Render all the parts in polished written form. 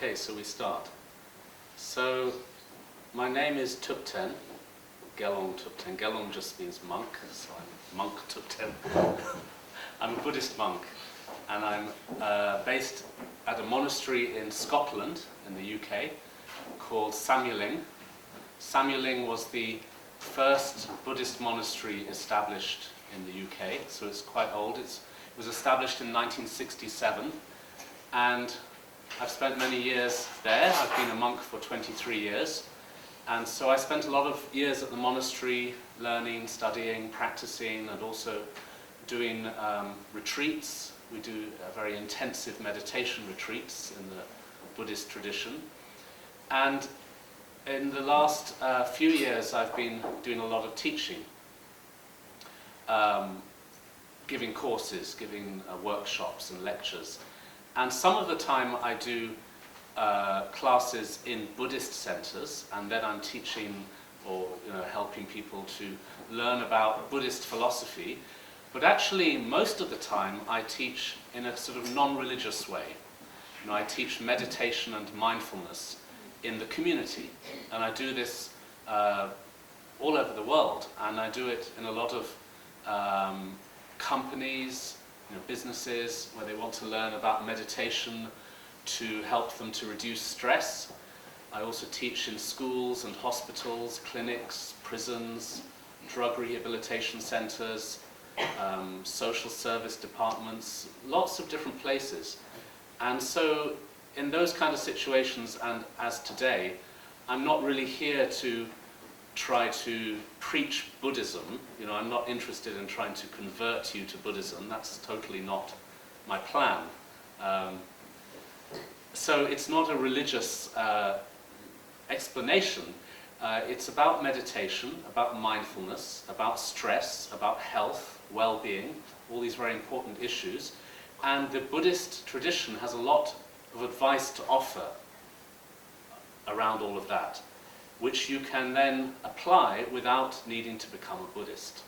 Okay, so we start. So, my name is Thubten, Gelong Thubten. Gelong just means monk, so I'm Monk Thubten. I'm a Buddhist monk, and I'm based at a monastery in Scotland, in the UK, called Samyeling. Samyeling was the first Buddhist monastery established in the UK, so it's quite old. It was established in 1967, and I've spent many years there. I've been a monk for 23 years, and so I spent a lot of years at the monastery learning, studying, practicing, and also doing retreats. We do very intensive meditation retreats in the Buddhist tradition. And in the last few years I've been doing a lot of teaching, giving courses, giving workshops and lectures. And some of the time I do classes in Buddhist centers, and then I'm teaching or helping people to learn about Buddhist philosophy. But actually, most of the time I teach in a sort of non-religious way. I teach meditation and mindfulness in the community, and I do this all over the world, and I do it in a lot of companies, businesses, where they want to learn about meditation to help them to reduce stress. I also teach in schools and hospitals, clinics, prisons, drug rehabilitation centers, social service departments, lots of different places. And so in those kind of situations, and as today, I'm not really here to try to preach Buddhism. I'm not interested in trying to convert you to Buddhism. That's totally not my plan. So it's not a religious explanation. It's about meditation, about mindfulness, about stress, about health, well-being, all these very important issues. And the Buddhist tradition has a lot of advice to offer around all of that, which you can then apply without needing to become a Buddhist.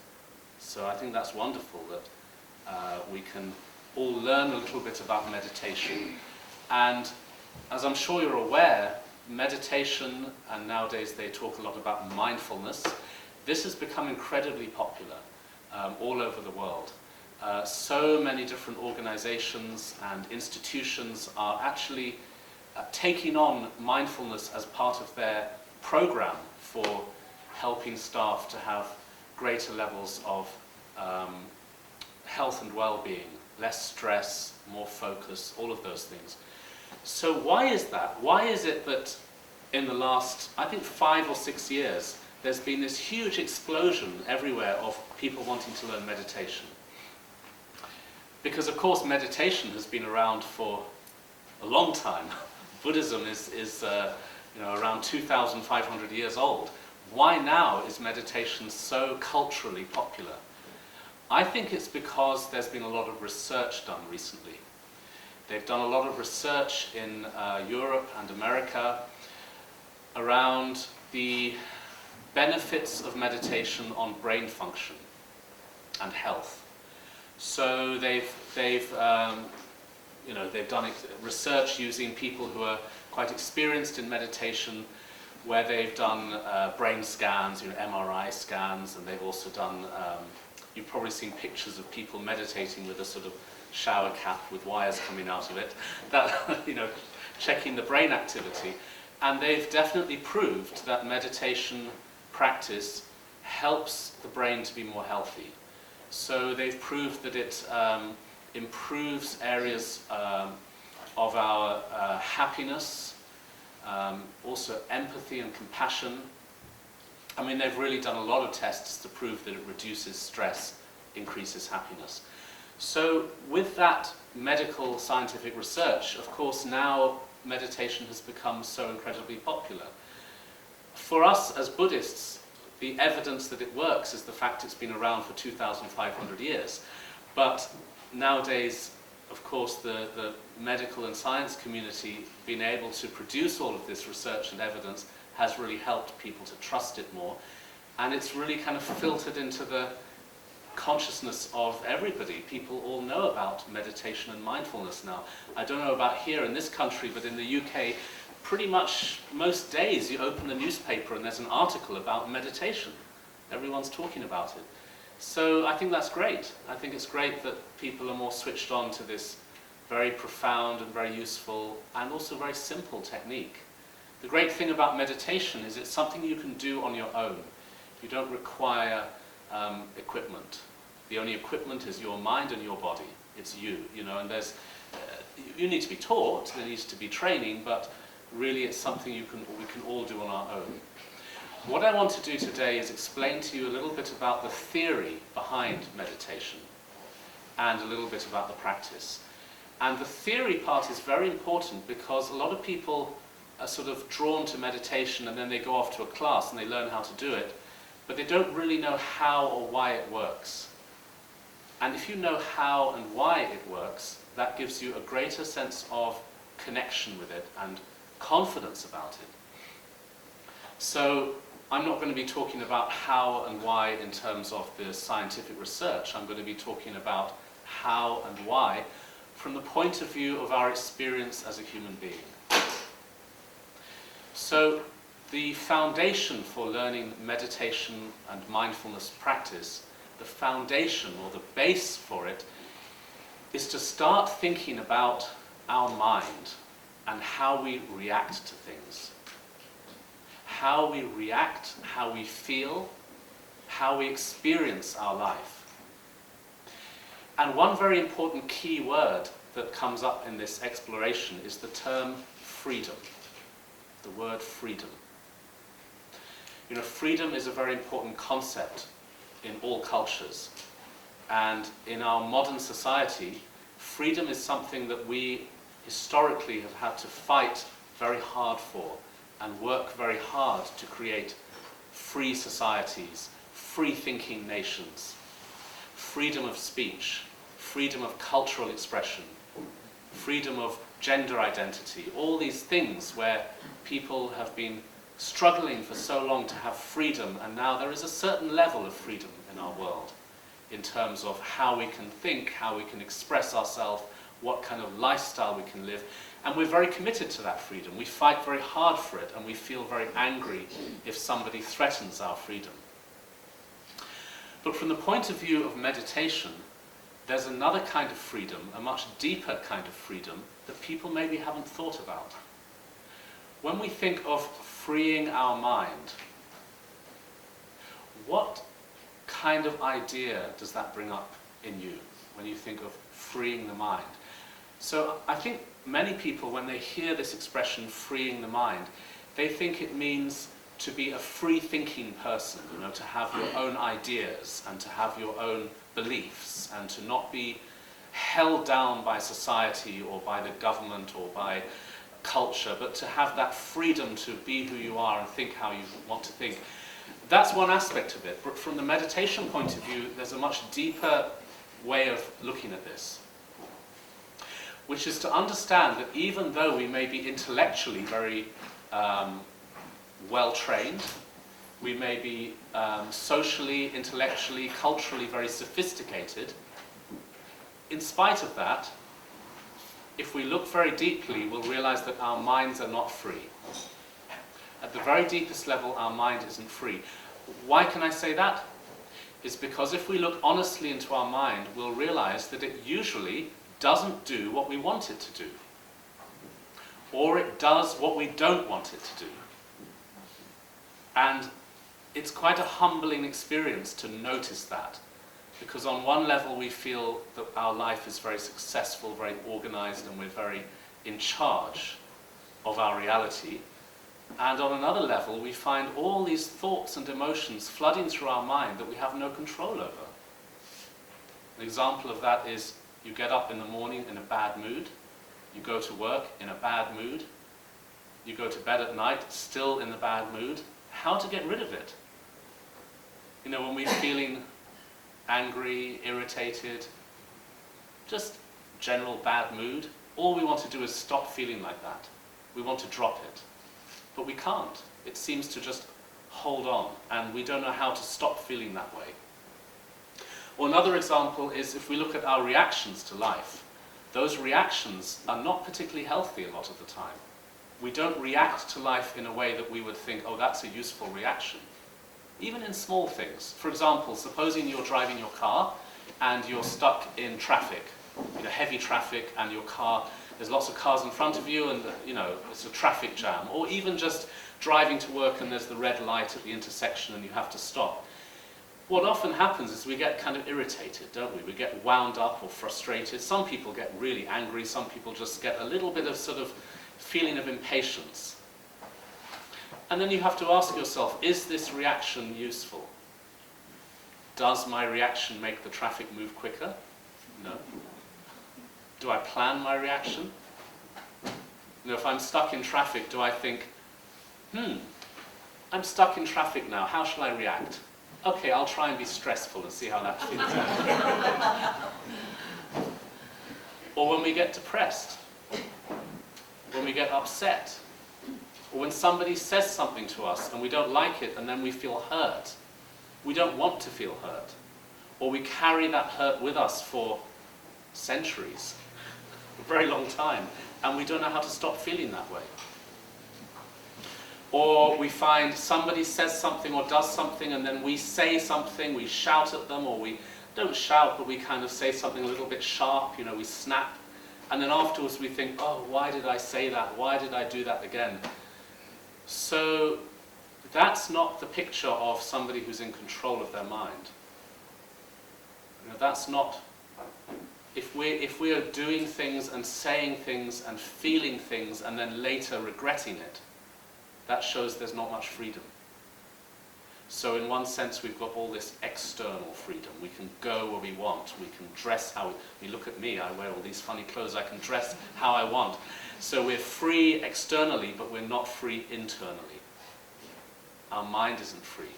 So I think that's wonderful that we can all learn a little bit about meditation. And as I'm sure you're aware, meditation, and nowadays they talk a lot about mindfulness, this has become incredibly popular all over the world. So many different organizations and institutions are actually taking on mindfulness as part of their program for helping staff to have greater levels of health and well-being, less stress, more focus, all of those things. So why is that? Why is it that in the last, I think, 5 or 6 years, there's been this huge explosion everywhere of people wanting to learn meditation? Because of course meditation has been around for a long time. Buddhism is around 2,500 years old. Why now is meditation so culturally popular? I think it's because there's been a lot of research done recently. They've done a lot of research in Europe and America around the benefits of meditation on brain function and health. So they've done research using people who are quite experienced in meditation, where they've done brain scans, MRI scans, and they've also done, you've probably seen pictures of people meditating with a sort of shower cap with wires coming out of it, that, checking the brain activity. And they've definitely proved that meditation practice helps the brain to be more healthy. So they've proved that it improves areas of our happiness, also empathy and compassion. I mean, they've really done a lot of tests to prove that it reduces stress, increases happiness. So with that medical scientific research, of course, now meditation has become so incredibly popular. For us as Buddhists, the evidence that it works is the fact it's been around for 2,500 years. But nowadays, of course, the medical and science community being able to produce all of this research and evidence has really helped people to trust it more. And it's really kind of filtered into the consciousness of everybody. People all know about meditation and mindfulness now. I don't know about here in this country, but in the UK, pretty much most days you open the newspaper and there's an article about meditation. Everyone's talking about it. So I think that's great. I think it's great that people are more switched on to this very profound and very useful and also very simple technique. The great thing about meditation is it's something you can do on your own. You don't require equipment. The only equipment is your mind and your body. It's you, and there's, you need to be taught, there needs to be training, but really it's something we can all do on our own. What I want to do today is explain to you a little bit about the theory behind meditation and a little bit about the practice. And the theory part is very important because a lot of people are sort of drawn to meditation and then they go off to a class and they learn how to do it, but they don't really know how or why it works. And if you know how and why it works, that gives you a greater sense of connection with it and confidence about it. So I'm not going to be talking about how and why in terms of the scientific research. I'm going to be talking about how and why from the point of view of our experience as a human being. So the foundation for learning meditation and mindfulness practice, the foundation or the base for it, is to start thinking about our mind and how we react to things. How we react, how we feel, how we experience our life. And one very important key word that comes up in this exploration is the term freedom. The word freedom. Freedom is a very important concept in all cultures. And in our modern society, freedom is something that we historically have had to fight very hard for and work very hard to create free societies, free-thinking nations, freedom of speech, freedom of cultural expression, freedom of gender identity, all these things where people have been struggling for so long to have freedom, and now there is a certain level of freedom in our world in terms of how we can think, how we can express ourselves, what kind of lifestyle we can live. And we're very committed to that freedom. We fight very hard for it, and we feel very angry if somebody threatens our freedom. But from the point of view of meditation, there's another kind of freedom, a much deeper kind of freedom, that people maybe haven't thought about. When we think of freeing our mind, what kind of idea does that bring up in you when you think of freeing the mind? So I think many people, when they hear this expression, freeing the mind, they think it means to be a free-thinking person, to have your own ideas and to have your own beliefs and to not be held down by society or by the government or by culture, but to have that freedom to be who you are and think how you want to think. That's one aspect of it, but from the meditation point of view, there's a much deeper way of looking at this, which is to understand that even though we may be intellectually very well-trained, we may be socially, intellectually, culturally very sophisticated, in spite of that, if we look very deeply, we'll realize that our minds are not free. At the very deepest level, our mind isn't free. Why can I say that? It's because if we look honestly into our mind, we'll realize that it usually doesn't do what we want it to do. Or it does what we don't want it to do. And it's quite a humbling experience to notice that. Because on one level we feel that our life is very successful, very organized, and we're very in charge of our reality. And on another level we find all these thoughts and emotions flooding through our mind that we have no control over. An example of that is you get up in the morning in a bad mood, you go to work in a bad mood, you go to bed at night still in the bad mood. How to get rid of it? When we're feeling angry, irritated, just general bad mood, all we want to do is stop feeling like that. We want to drop it. But we can't. It seems to just hold on, and we don't know how to stop feeling that way. Or another example is if we look at our reactions to life. Those reactions are not particularly healthy a lot of the time. We don't react to life in a way that we would think, oh, that's a useful reaction. Even in small things. For example, supposing you're driving your car and you're stuck in traffic, heavy traffic, and your car, there's lots of cars in front of you and, it's a traffic jam. Or even just driving to work and there's the red light at the intersection and you have to stop. What often happens is we get kind of irritated, don't we? We get wound up or frustrated. Some people get really angry. Some people just get a little bit of sort of feeling of impatience. And then you have to ask yourself, is this reaction useful? Does my reaction make the traffic move quicker? No. Do I plan my reaction? If I'm stuck in traffic, do I think, I'm stuck in traffic now, how shall I react? Okay, I'll try and be stressful and see how that feels. Or when we get depressed, when we get upset, or when somebody says something to us and we don't like it and then we feel hurt. We don't want to feel hurt. Or we carry that hurt with us for centuries, a very long time, and we don't know how to stop feeling that way. Or we find somebody says something or does something and then we say something, we shout at them, or we don't shout, but we kind of say something a little bit sharp, we snap. And then afterwards we think, oh, why did I say that? Why did I do that again? So that's not the picture of somebody who's in control of their mind. That's not, if we are doing things and saying things and feeling things and then later regretting it, that shows there's not much freedom. So in one sense, we've got all this external freedom. We can go where we want. We can dress how we look at me. I wear all these funny clothes. I can dress how I want. So we're free externally, but we're not free internally. Our mind isn't free.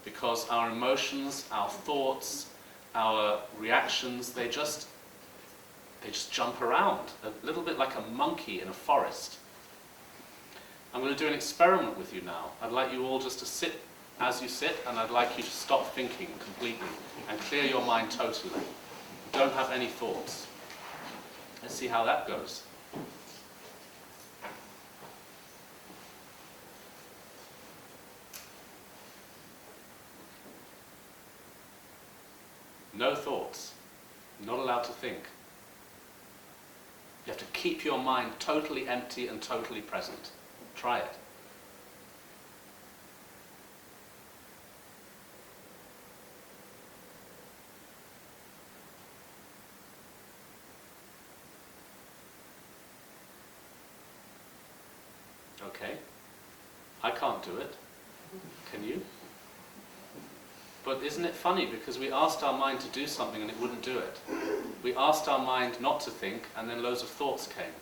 Because our emotions, our thoughts, our reactions, they just jump around. A little bit like a monkey in a forest. I'm going to do an experiment with you now. I'd like you all just to sit as you sit, and I'd like you to stop thinking completely and clear your mind totally. Don't have any thoughts. Let's see how that goes. No thoughts. Not allowed to think. You have to keep your mind totally empty and totally present. Try it. Okay. I can't do it. Can you? But isn't it funny, because we asked our mind to do something and it wouldn't do it. We asked our mind not to think and then loads of thoughts came.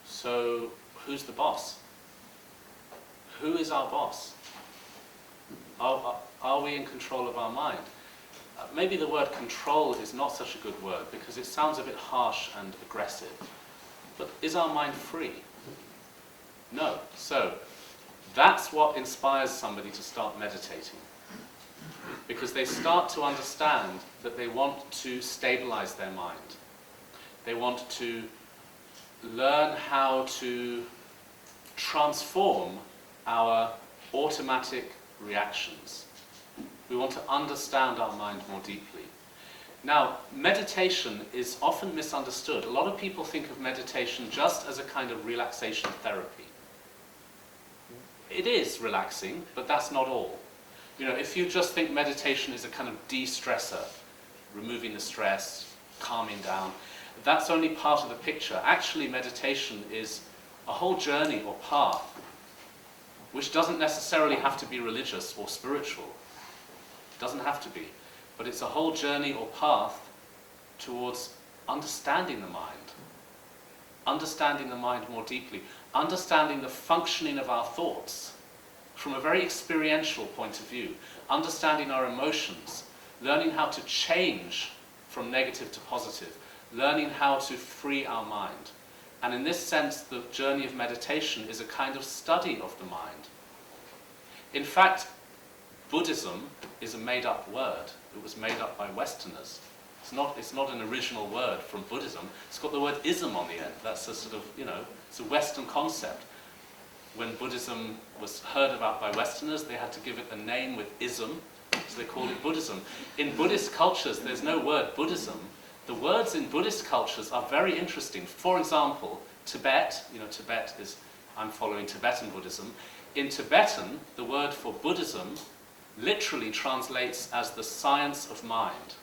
So who's the boss? Who is our boss? Are we in control of our mind? Maybe the word control is not such a good word because it sounds a bit harsh and aggressive. But is our mind free? No. So that's what inspires somebody to start meditating. Because they start to understand that they want to stabilize their mind. They want to learn how to transform our automatic reactions. We want to understand our mind more deeply. Now, meditation is often misunderstood. A lot of people think of meditation just as a kind of relaxation therapy. It is relaxing, but that's not all. If you just think meditation is a kind of de-stressor, removing the stress, calming down, that's only part of the picture. Actually, meditation is a whole journey or path, which doesn't necessarily have to be religious or spiritual. It doesn't have to be. But it's a whole journey or path towards understanding the mind. Understanding the mind more deeply. Understanding the functioning of our thoughts from a very experiential point of view. Understanding our emotions. Learning how to change from negative to positive. Learning how to free our mind. And in this sense, the journey of meditation is a kind of study of the mind. In fact, Buddhism is a made-up word. It was made up by Westerners. It's not an original word from Buddhism. It's got the word ism on the end. That's a sort of, it's a Western concept. When Buddhism was heard about by Westerners, they had to give it a name with ism, so they called it Buddhism. In Buddhist cultures, there's no word Buddhism. The words in Buddhist cultures are very interesting. For example, Tibet, Tibet is, I'm following Tibetan Buddhism. In Tibetan, the word for Buddhism literally translates as the science of mind.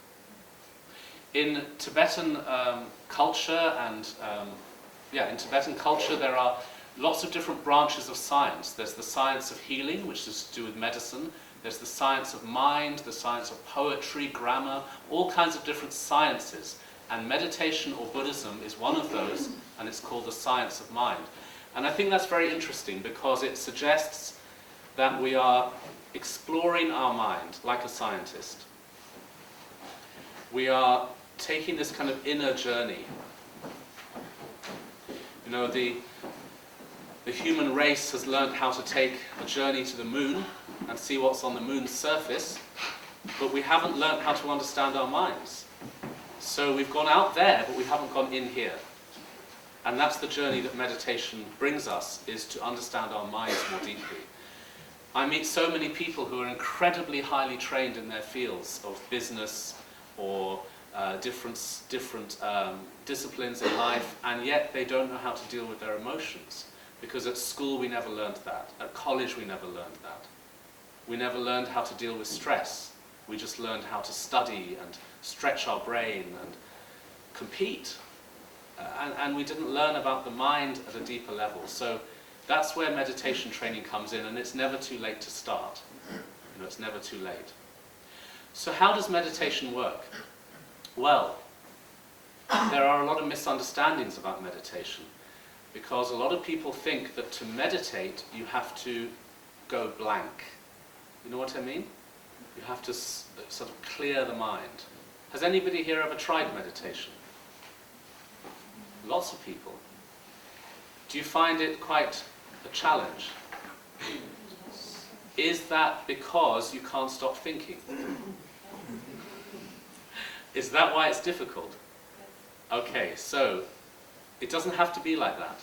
In Tibetan culture in Tibetan culture there are lots of different branches of science. There's the science of healing, which is to do with medicine. There's the science of mind, the science of poetry, grammar, all kinds of different sciences. And meditation or Buddhism is one of those, and it's called the science of mind. And I think that's very interesting because it suggests that we are exploring our mind like a scientist. We are taking this kind of inner journey. The human race has learned how to take a journey to the moon and see what's on the moon's surface, but we haven't learned how to understand our minds. So we've gone out there, but we haven't gone in here. And that's the journey that meditation brings us, is to understand our minds more deeply. I meet so many people who are incredibly highly trained in their fields of business or different disciplines in life, and yet they don't know how to deal with their emotions. Because at school we never learned that. At college we never learned that. We never learned how to deal with stress. We just learned how to study and stretch our brain and compete. And we didn't learn about the mind at a deeper level. So that's where meditation training comes in, and it's never too late to start. It's never too late. So how does meditation work? Well, there are a lot of misunderstandings about meditation, because a lot of people think that to meditate you have to go blank. You know what I mean? You have to sort of clear the mind. Has anybody here ever tried meditation? Lots of people. Do you find it quite a challenge? Is that because you can't stop thinking? Is that why it's difficult? Okay, so it doesn't have to be like that.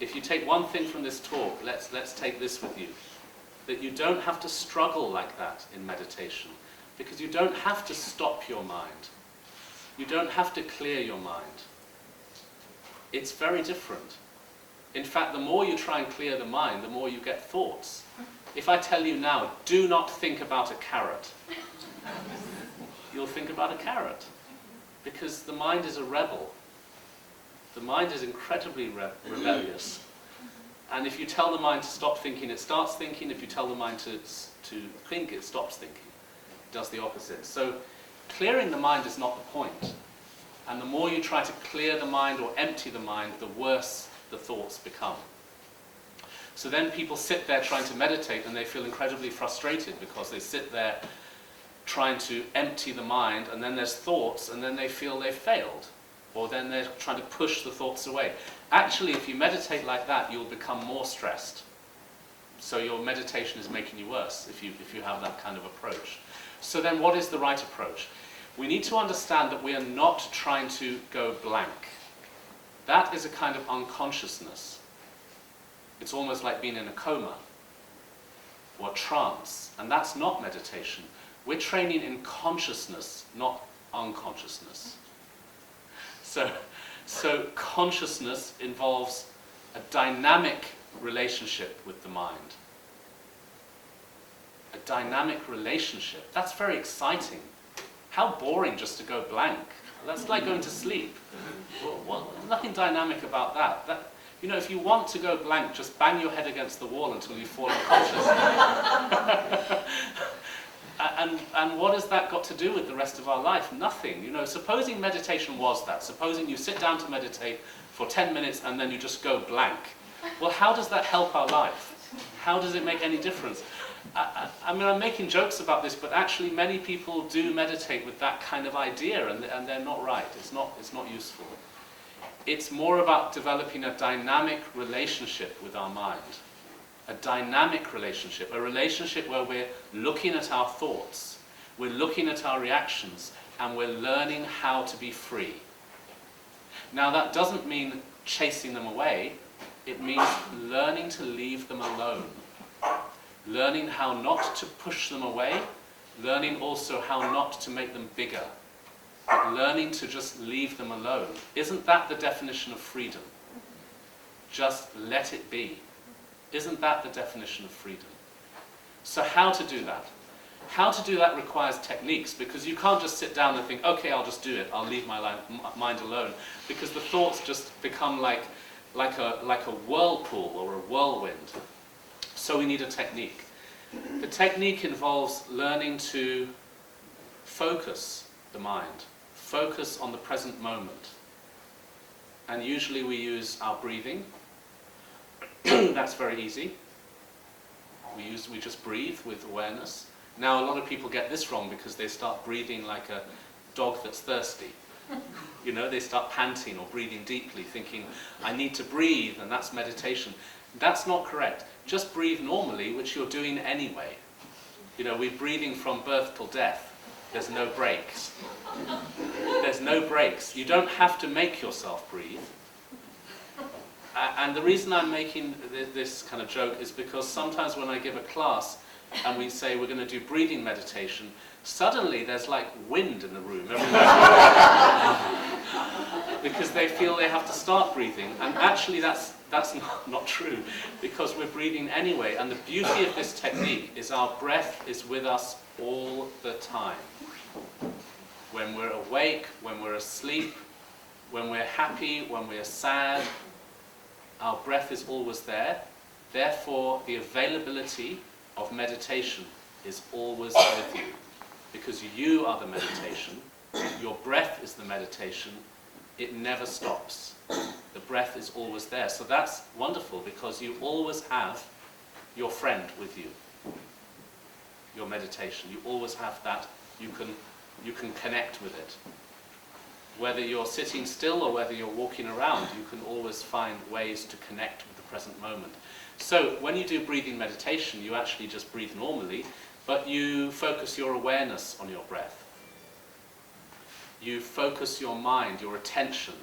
If you take one thing from this talk, let's take this with you. That you don't have to struggle like that in meditation, because you don't have to stop your mind. You don't have to clear your mind. It's very different. In fact, the more you try and clear the mind, the more you get thoughts. If I tell you now, do not think about a carrot, you'll think about a carrot, because the mind is a rebel. The mind is incredibly rebellious. And if you tell the mind to stop thinking, it starts thinking. If you tell the mind to think, it stops thinking. It does the opposite. So clearing the mind is not the point. And the more you try to clear the mind or empty the mind, the worse the thoughts become. So then people sit there trying to meditate, and they feel incredibly frustrated because they sit there trying to empty the mind, and then there's thoughts, and then they feel they've failed. Or then they're trying to push the thoughts away. Actually, if you meditate like that, you'll become more stressed. So your meditation is making you worse if you have that kind of approach. So then what is the right approach? We need to understand that we are not trying to go blank. That is a kind of unconsciousness. It's almost like being in a coma or trance, and that's not meditation. We're training in consciousness, not unconsciousness. So consciousness involves a dynamic relationship with the mind. A dynamic relationship. That's very exciting. How boring just to go blank. That's like going to sleep. Well, nothing dynamic about that. If you want to go blank, just bang your head against the wall until you fall unconscious. And what has that got to do with the rest of our life? Nothing. Supposing meditation was that. Supposing you sit down to meditate for 10 minutes and then you just go blank. Well, how does that help our life? How does it make any difference? I'm making jokes about this, but actually many people do meditate with that kind of idea, and they're not right. It's not useful. It's more about developing a dynamic relationship with our mind. a dynamic relationship, a relationship where we're looking at our thoughts, we're looking at our reactions, and we're learning how to be free. Now that doesn't mean chasing them away, it means learning to leave them alone. Learning how not to push them away, learning also how not to make them bigger. But learning to just leave them alone. Isn't that the definition of freedom? Just let it be. Isn't that the definition of freedom? So how to do that? How to do that requires techniques, because you can't just sit down and think, okay, I'll just do it, I'll leave my mind alone, because the thoughts just become like a whirlpool or a whirlwind. So we need a technique. The technique involves learning to focus the mind, focus on the present moment. And usually we use our breathing. That's very easy. We just breathe with awareness. Now a lot of people get this wrong because they start breathing like a dog that's thirsty. You know, they start panting or breathing deeply, thinking, I need to breathe, and that's meditation. That's not correct. Just breathe normally, which you're doing anyway. You know, we're breathing from birth till death. There's no breaks. There's no breaks. You don't have to make yourself breathe. And the reason I'm making this kind of joke is because sometimes when I give a class and we say we're going to do breathing meditation, suddenly there's like wind in the room. Because they feel they have to start breathing. And actually that's not true, because we're breathing anyway. And the beauty of this technique is our breath is with us all the time. When we're awake, when we're asleep, when we're happy, when we're sad, our breath is always there. Therefore, the availability of meditation is always with you. Because you are the meditation, your breath is the meditation, it never stops. The breath is always there. So that's wonderful, because you always have your friend with you. Your meditation, you always have that. You can connect with it. Whether you're sitting still or whether you're walking around, you can always find ways to connect with the present moment. So when you do breathing meditation, you actually just breathe normally, but you focus your awareness on your breath. You focus your mind, your attention.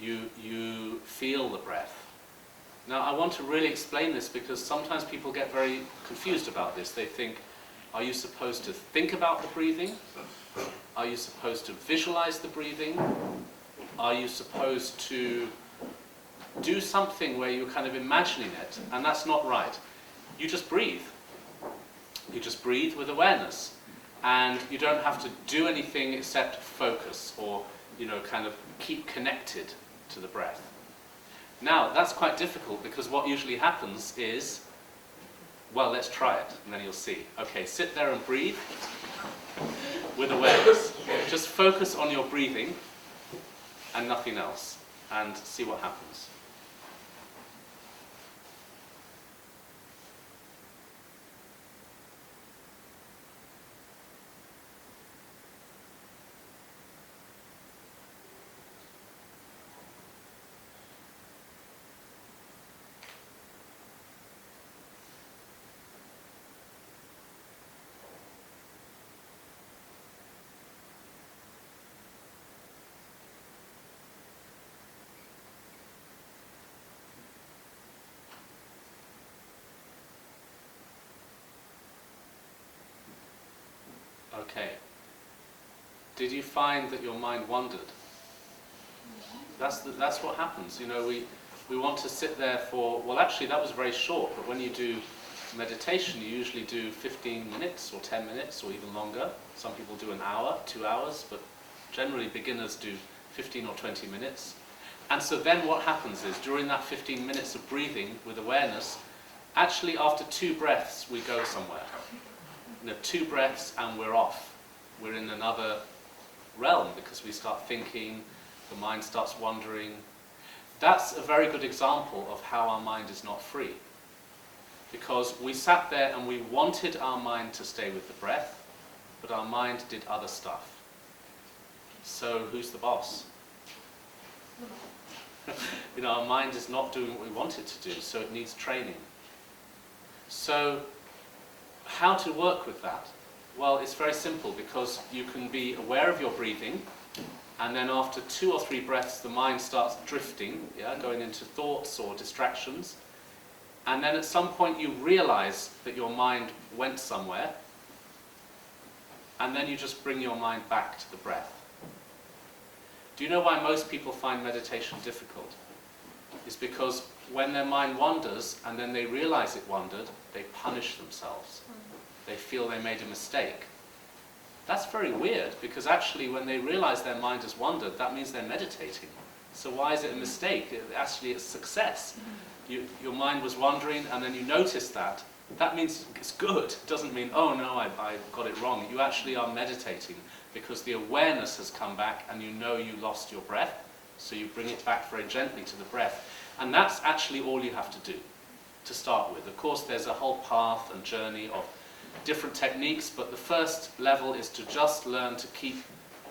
You feel the breath. Now I want to really explain this, because sometimes people get very confused about this. They think, are you supposed to think about the breathing? Are you supposed to visualize the breathing? Are you supposed to do something where you're kind of imagining it? And that's not right. You just breathe. You just breathe with awareness. And you don't have to do anything except focus or, you know, kind of keep connected to the breath. Now, that's quite difficult, because what usually happens is, well, let's try it, and then you'll see. Okay, sit there and breathe with awareness. Just focus on your breathing and nothing else, and see what happens. Okay. Did you find that your mind wandered? That's what happens. You know, we want to sit there for, well, actually that was very short, but when you do meditation, you usually do 15 minutes or 10 minutes or even longer. Some people do an hour, 2 hours, but generally beginners do 15 or 20 minutes. And so then what happens is, during that 15 minutes of breathing with awareness, actually after 2 breaths we go somewhere. You know, 2 breaths and we're off. We're in another realm, because we start thinking, the mind starts wandering. That's a very good example of how our mind is not free. Because we sat there and we wanted our mind to stay with the breath, but our mind did other stuff. So who's the boss? You know, our mind is not doing what we want it to do, so it needs training. So how to work with that? Well, it's very simple, because you can be aware of your breathing, and then after 2 or 3 breaths the mind starts drifting, going into thoughts or distractions, and then at some point you realize that your mind went somewhere, and then you just bring your mind back to the breath. Do you know why most people find meditation difficult? It's because when their mind wanders and then they realize it wandered, they punish themselves. They feel they made a mistake. That's very weird, because actually when they realize their mind has wandered, that means they're meditating. So why is it a mistake? Actually, it's success. Your mind was wandering and then you notice that. That means it's good. It doesn't mean, oh no, I got it wrong. You actually are meditating because the awareness has come back and you know you lost your breath, so you bring it back very gently to the breath. And that's actually all you have to do to start with. Of course, there's a whole path and journey of different techniques, but the first level is to just learn to keep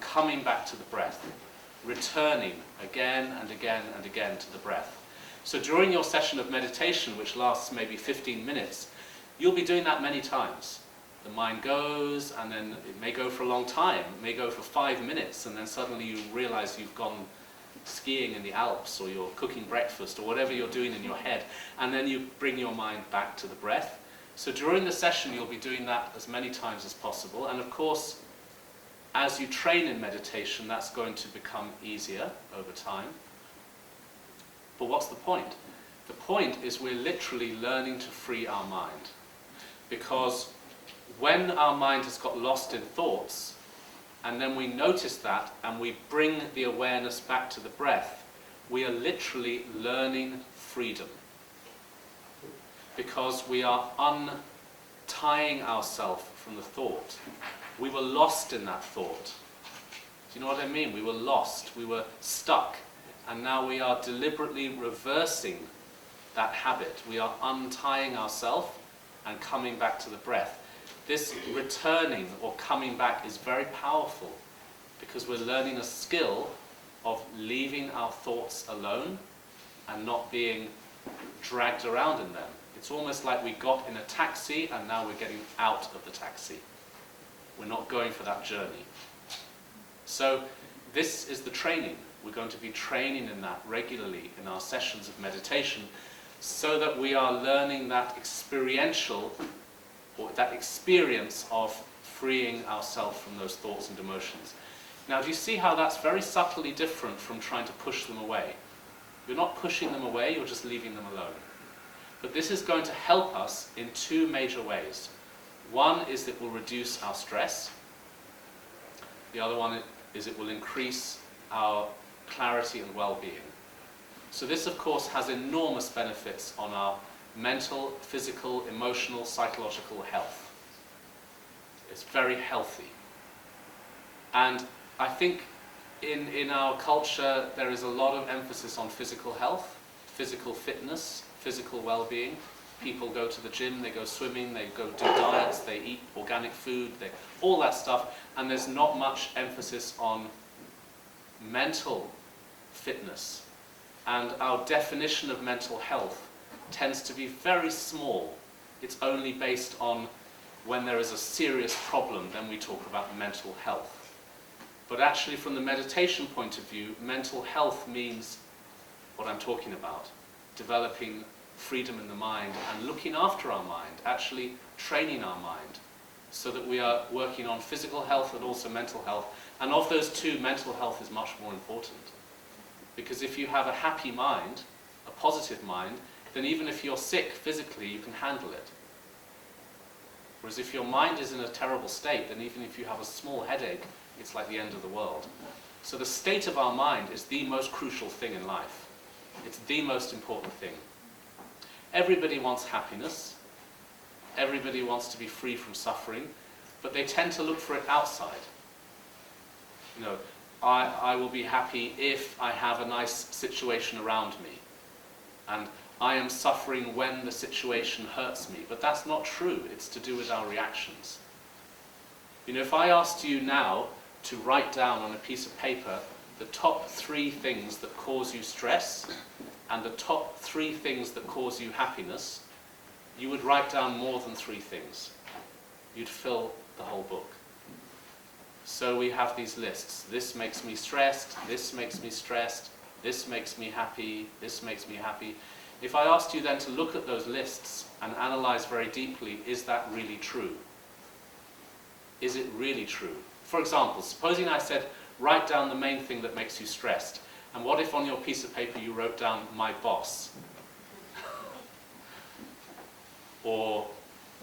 coming back to the breath, returning again and again and again to the breath. So during your session of meditation, which lasts maybe 15 minutes, you'll be doing that many times. The mind goes, and then it may go for a long time. It may go for 5 minutes, and then suddenly you realize you've gone skiing in the Alps, or you're cooking breakfast, or whatever you're doing in your head, and then you bring your mind back to the breath. So during the session you'll be doing that as many times as possible, and of course as you train in meditation that's going to become easier over time. But what's the point? The point is we're literally learning to free our mind, because when our mind has got lost in thoughts, and then we notice that and we bring the awareness back to the breath, we are literally learning freedom. Because we are untying ourselves from the thought. We were lost in that thought. Do you know what I mean? We were lost, we were stuck, and now we are deliberately reversing that habit. We are untying ourselves and coming back to the breath. This returning or coming back is very powerful, because we're learning a skill of leaving our thoughts alone and not being dragged around in them. It's almost like we got in a taxi and now we're getting out of the taxi. We're not going for that journey. So this is the training. We're going to be training in that regularly in our sessions of meditation, so that we are learning that experiential, or that experience of freeing ourselves from those thoughts and emotions. Now, do you see how that's very subtly different from trying to push them away? You're not pushing them away, you're just leaving them alone. But this is going to help us in 2 major ways. One is that it will reduce our stress. The other one is it will increase our clarity and well-being. So this, of course, has enormous benefits on our mental, physical, emotional, psychological health. It's very healthy. And I think in our culture there is a lot of emphasis on physical health, physical fitness, physical well-being. People go to the gym, they go swimming, they go do diets, they eat organic food, all that stuff, and there's not much emphasis on mental fitness. And our definition of mental health tends to be very small. It's only based on when there is a serious problem, then we talk about mental health. But actually, from the meditation point of view, mental health means what I'm talking about. Developing freedom in the mind and looking after our mind, actually training our mind, so that we are working on physical health and also mental health. And of those 2, mental health is much more important. Because if you have a happy mind, a positive mind, then even if you're sick physically, you can handle it. Whereas if your mind is in a terrible state, then even if you have a small headache, it's like the end of the world. So the state of our mind is the most crucial thing in life. It's the most important thing. Everybody wants happiness. Everybody wants to be free from suffering, but they tend to look for it outside. You know, I will be happy if I have a nice situation around me, and I am suffering when the situation hurts me. But that's not true. It's to do with our reactions. You know, if I asked you now to write down on a piece of paper the top 3 things that cause you stress and the top 3 things that cause you happiness, you would write down more than 3 things. You'd fill the whole book. So we have these lists. This makes me stressed, this makes me stressed, this makes me happy, this makes me happy. If I asked you then to look at those lists and analyze very deeply, is that really true? Is it really true? For example, supposing I said, write down the main thing that makes you stressed. And what if on your piece of paper you wrote down, my boss? Or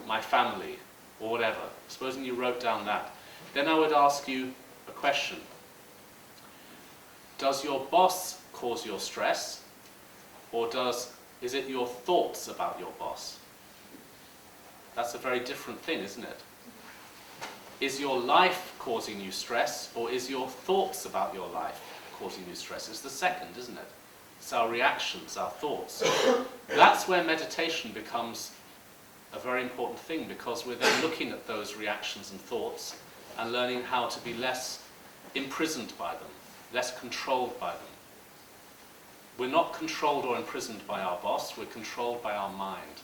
my family? Or whatever. Supposing you wrote down that. Then I would ask you a question. Does your boss cause your stress? Or is it your thoughts about your boss? That's a very different thing, isn't it? Is your life causing you stress, or is your thoughts about your life causing you stress? It's the second, isn't it? It's our reactions, our thoughts. That's where meditation becomes a very important thing, because we're then looking at those reactions and thoughts and learning how to be less imprisoned by them, less controlled by them. We're not controlled or imprisoned by our boss, we're controlled by our mind.